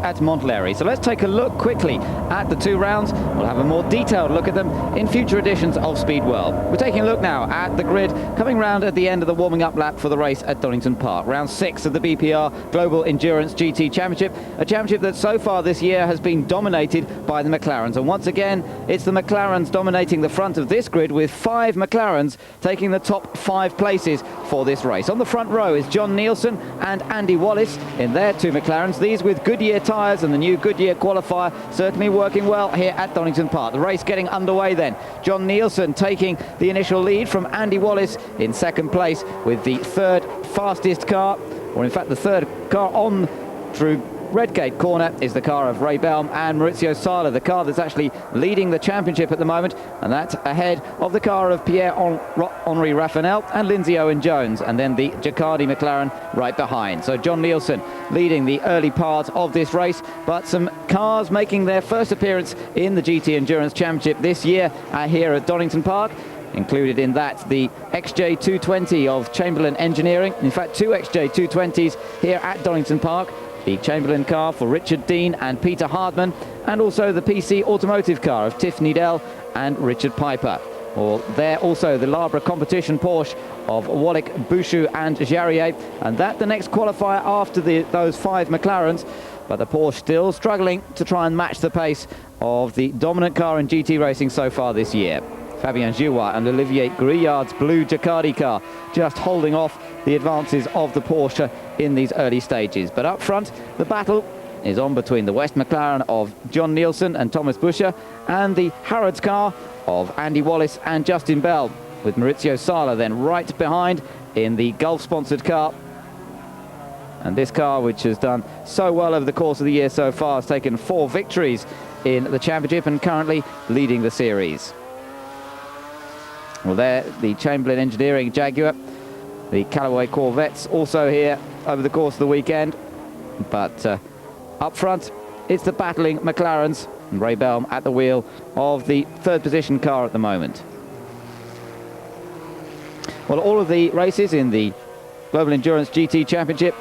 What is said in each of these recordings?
at Montlhéry. So let's take a look quickly at the 2 rounds. We'll have a more detailed look at them in future editions of Speed World. We're taking a look now at the grid coming round at the end of the warming up lap for the race at Donington Park. Round 6 of the BPR Global Endurance GT Championship, a championship that so far this year has been dominated by the McLarens. And once again, it's the McLarens dominating the front of this grid, with 5 McLarens taking the top 5 places for this race. On the front row is John Nielsen and Andy Wallace in their 2 McLarens, these with Goodyear tyres and the new Goodyear qualifier certainly working well here at Donington Park. The race getting underway then. John Nielsen taking the initial lead from Andy Wallace in 2nd place, with the 3rd fastest car, or in fact the 3rd car on through Redgate corner is the car of Ray Belm and Maurizio Sala, the car that's actually leading the championship at the moment, and that's ahead of the car of Pierre-Henri Raffanel and Lindsay Owen-Jones, and then the Gicardi McLaren right behind. So John Nielsen leading the early part of this race, but some cars making their first appearance in the GT Endurance Championship this year here at Donington Park. Included in that the XJ220 of Chamberlain Engineering, in fact 2 XJ220s here at Donington Park. The Chamberlain car for Richard Dean and Peter Hardman, and also the PC Automotive car of Tiff Needell and Richard Piper. Or there also the Labra Competition Porsche of Wallach, Bouchou and Jarrier, and that the next qualifier after those 5 McLarens, but the Porsche still struggling to try and match the pace of the dominant car in GT racing so far this year. Fabien Giroux and Olivier Grillard's blue Gicardi car just holding off the advances of the Porsche in these early stages. But up front, the battle is on between the West McLaren of John Nielsen and Thomas Buescher and the Harrods car of Andy Wallace and Justin Bell, with Maurizio Sala then right behind in the Gulf-sponsored car. And this car, which has done so well over the course of the year so far, has taken 4 victories in the championship and currently leading the series. Well, there, the Chamberlain Engineering Jaguar, the Callaway Corvettes also here over the course of the weekend. But up front, it's the battling McLarens, and Ray Belm at the wheel of the 3rd position car at the moment. Well, all of the races in the Global Endurance GT Championship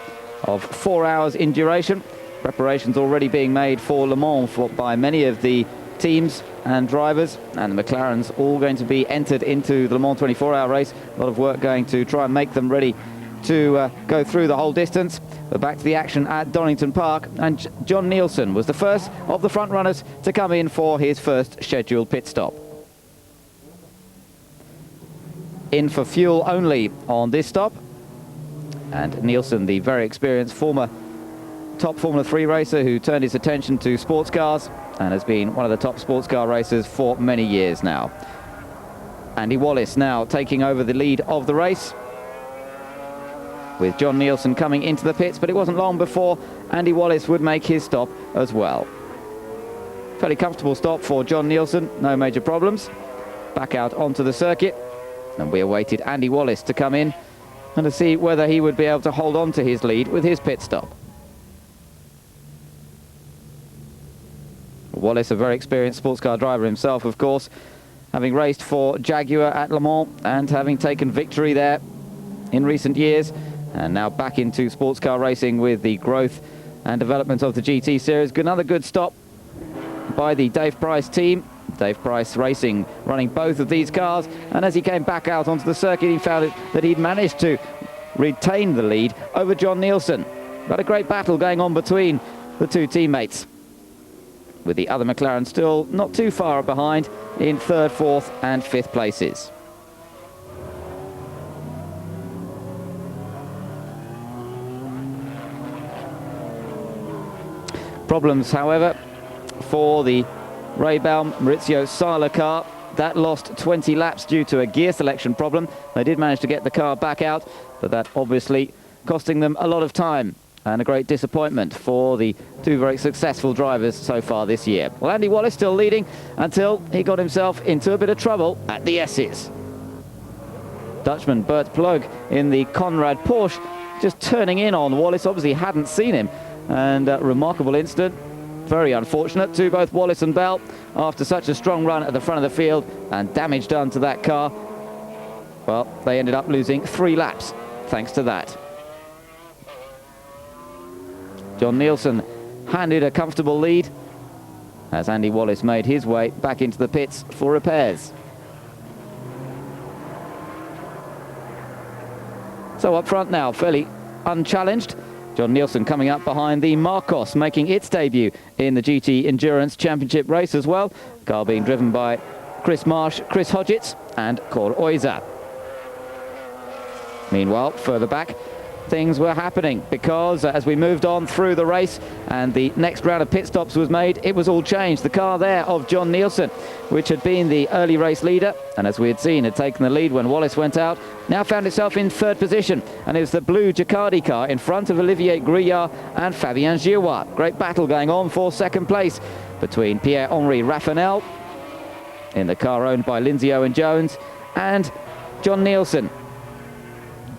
of 4 hours in duration. Preparations already being made for Le Mans by many of the teams and drivers, and the McLarens all going to be entered into the Le Mans 24-hour race. A lot of work going to try and make them ready to go through the whole distance. But back to the action at Donington Park, and John Nielsen was the first of the front runners to come in for his first scheduled pit stop. In for fuel only on this stop, and Nielsen, the very experienced former top Formula 3 racer who turned his attention to sports cars and has been one of the top sports car racers for many years now. Andy Wallace now taking over the lead of the race, with John Nielsen coming into the pits, but it wasn't long before Andy Wallace would make his stop as well. Fairly comfortable stop for John Nielsen, no major problems. Back out onto the circuit, and we awaited Andy Wallace to come in and to see whether he would be able to hold on to his lead with his pit stop. Wallace, a very experienced sports car driver himself, of course, having raced for Jaguar at Le Mans and having taken victory there in recent years, and now back into sports car racing with the growth and development of the GT series. Another good stop by the Dave Price team. Dave Price Racing running both of these cars, and as he came back out onto the circuit, he found that he'd managed to retain the lead over John Nielsen. But a great battle going on between the 2 teammates, with the other McLaren still not too far behind in 3rd, 4th and 5th places. Problems, however, for the Ray Belm Maurizio Sala car. That lost 20 laps due to a gear selection problem. They did manage to get the car back out, but that obviously costing them a lot of time, and a great disappointment for the 2 very successful drivers so far this year. Well, Andy Wallace still leading until he got himself into a bit of trouble at the S's. Dutchman Bert Plug in the Conrad Porsche just turning in on Wallace, obviously hadn't seen him, and a remarkable incident. Very unfortunate to both Wallace and Bell after such a strong run at the front of the field, and damage done to that car. Well, they ended up losing 3 laps thanks to that. John Nielsen handed a comfortable lead as Andy Wallace made his way back into the pits for repairs. So up front now, fairly unchallenged. John Nielsen coming up behind the Marcos, making its debut in the GT Endurance Championship race as well. Car being driven by Chris Marsh, Chris Hodgetts and Cor Oiza. Meanwhile, further back, things were happening because as we moved on through the race and the next round of pit stops was made, it was all changed. The car there of John Nielsen, which had been the early race leader, and as we had seen, had taken the lead when Wallace went out, now found itself in third position, and it was the blue Gicardi car in front of Olivier Grillard and Fabien Giroir. Great battle going on for second place between Pierre-Henri Raffanel in the car owned by Lindsay Owen-Jones and John Nielsen,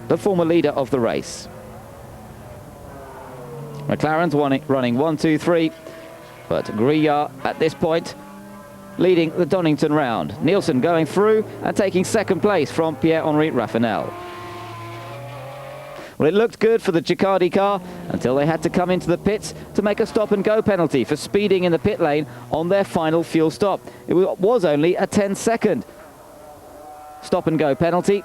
the former leader of the race. McLaren's running 1, 2, 3, but Grillard at this point leading the Donington round. Nielsen going through and taking second place from Pierre-Henri Raffanel. Well, it looked good for the Gicardi car until they had to come into the pits to make a stop-and-go penalty for speeding in the pit lane on their final fuel stop. It was only a 10-second stop-and-go penalty,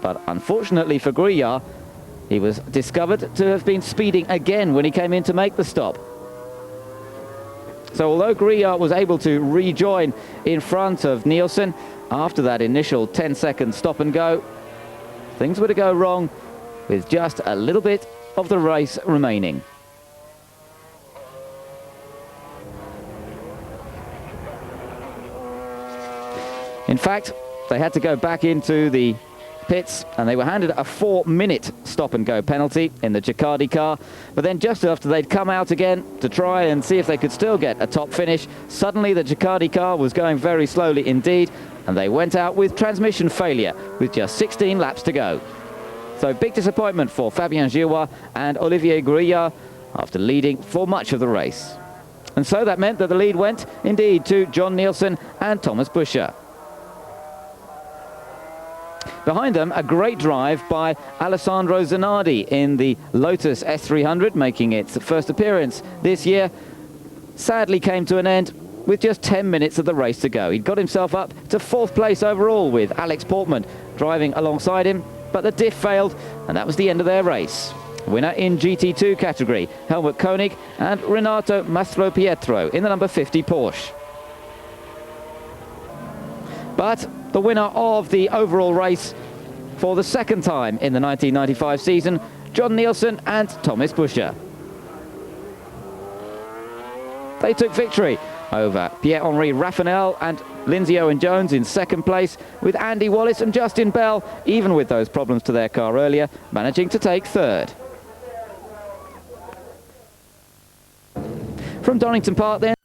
but unfortunately for Grillard, he was discovered to have been speeding again when he came in to make the stop. So although Grillard was able to rejoin in front of Nielsen after that initial 10-second stop and go, things were to go wrong with just a little bit of the race remaining. In fact, they had to go back into the pits and they were handed a 4-minute stop-and-go penalty in the Gicardi car, but then just after they'd come out again to try and see if they could still get a top finish, suddenly the Gicardi car was going very slowly indeed, and they went out with transmission failure with just 16 laps to go. So big disappointment for Fabien Giroir and Olivier Grillard after leading for much of the race. And so that meant that the lead went indeed to John Nielsen and Thomas Buescher. Behind them, a great drive by Alessandro Zanardi in the Lotus S300, making its first appearance this year. Sadly came to an end with just 10 minutes of the race to go. He'd got himself up to 4th place overall with Alex Portman driving alongside him, but the diff failed, and that was the end of their race. Winner in GT2 category, Helmut Koenig and Renato Mastropietro in the number 50 Porsche. But the winner of the overall race for the second time in the 1995 season, John Nielsen and Thomas Buescher. They took victory over Pierre-Henri Raffanel and Lindsay Owen-Jones in second place, with Andy Wallace and Justin Bell, even with those problems to their car earlier, managing to take third. From Donington Park then,